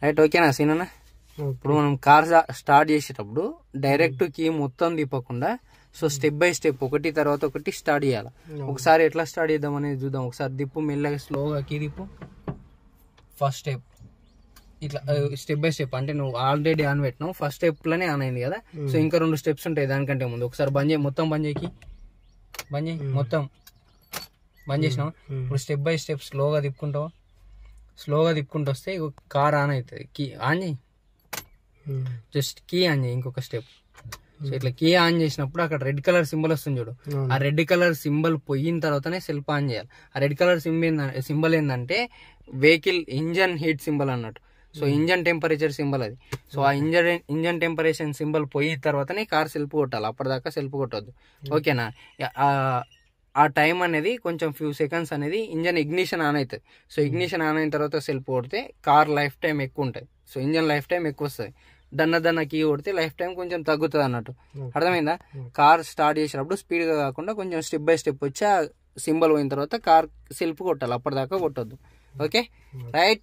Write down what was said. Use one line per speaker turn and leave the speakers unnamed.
Right, ఓకేనా సీనన్నా? ఇప్పుడు మనం కార్ స్టార్ట్ చేసేటప్పుడు డైరెక్ట్ కీ మొత్తం తిప్పకుండా సో స్టెప్ బై స్టెప్ ఒకటి తర్వాత ఒకటి స్టార్ట్ చేయాలి. ఒకసారి ఎట్లా స్టార్ట్ చేద్దాం అనేది చూద్దాం. ఒకసారి దిప్పు, మెల్లగా స్లోగా కీ దిప్పు. ఫస్ట్ స్టెప్ ఇట్లా స్టెప్ బై స్టెప్, అంటే నువ్వు ఆల్రెడీ ఆన్ పెట్టినావు, ఫస్ట్ స్టెప్ లోనే ఆన్ అయింది కదా. సో ఇంకా 2 స్టెప్స్ ఉంటాయి దానికంటే ముందు. ఒకసారి బంద్ చేయి, మొత్తం బంద్ చేయి, బంద్ చేయి, మొత్తం బంద్ చేసినావు. ఇప్పుడు స్టెప్ బై స్టెప్ స్లోగా తిప్పుకుంటావు. స్లోగా తిప్పుకుంటూ వస్తే కార్ ఆన్ అవుతుంది. కీ ఆన్ చేయి, జస్ట్ కీ ఆన్ చేయి. ఇంకొక స్టెప్. సో ఇట్లా కీ ఆన్ చేసినప్పుడు అక్కడ రెడ్ కలర్ సింబల్ వస్తుంది చూడు, ఆ రెడ్ కలర్ సింబల్ పోయిన తర్వాతనే సెల్ఫ్ ఆన్ చేయాలి. ఆ రెడ్ కలర్ సింబల్ ఏంటంటే వెహికల్ ఇంజన్ హీట్ సింబల్ అన్నట్టు. సో ఇంజన్ టెంపరేచర్ సింబల్ అది. సో ఆ ఇంజన్ టెంపరేచర్ సింబల్ పోయిన తర్వాతనే కార్ సెల్ఫ్ కొట్టాలి, అప్పటిదాకా సెల్ఫ్ కొట్టద్దు. ఓకేనా? ఆ టైం అనేది కొంచెం ఫ్యూ సెకండ్స్ అనేది ఇంజన్ ఇగ్నిషన్ ఆన్ అవుతుంది. సో ఇగ్నిషన్ ఆన్ అయిన తర్వాత సెల్ఫ్ కొడితే కార్ లైఫ్ టైం ఎక్కువ ఉంటుంది. సో ఇంజన్ లైఫ్ టైం ఎక్కువ వస్తుంది. దన్న కీ కొడితే లైఫ్ టైం కొంచెం తగ్గుతుంది అన్నట్టు. అర్థమైందా? కార్ స్టార్ట్ చేసినప్పుడు స్పీడ్గా కాకుండా కొంచెం స్టెప్ బై స్టెప్ వచ్చి ఆ సింబల్ పోయిన తర్వాత కార్ సెల్ఫ్ కొట్టాలి, అప్పటిదాకా కొట్టద్దు. Okay, right.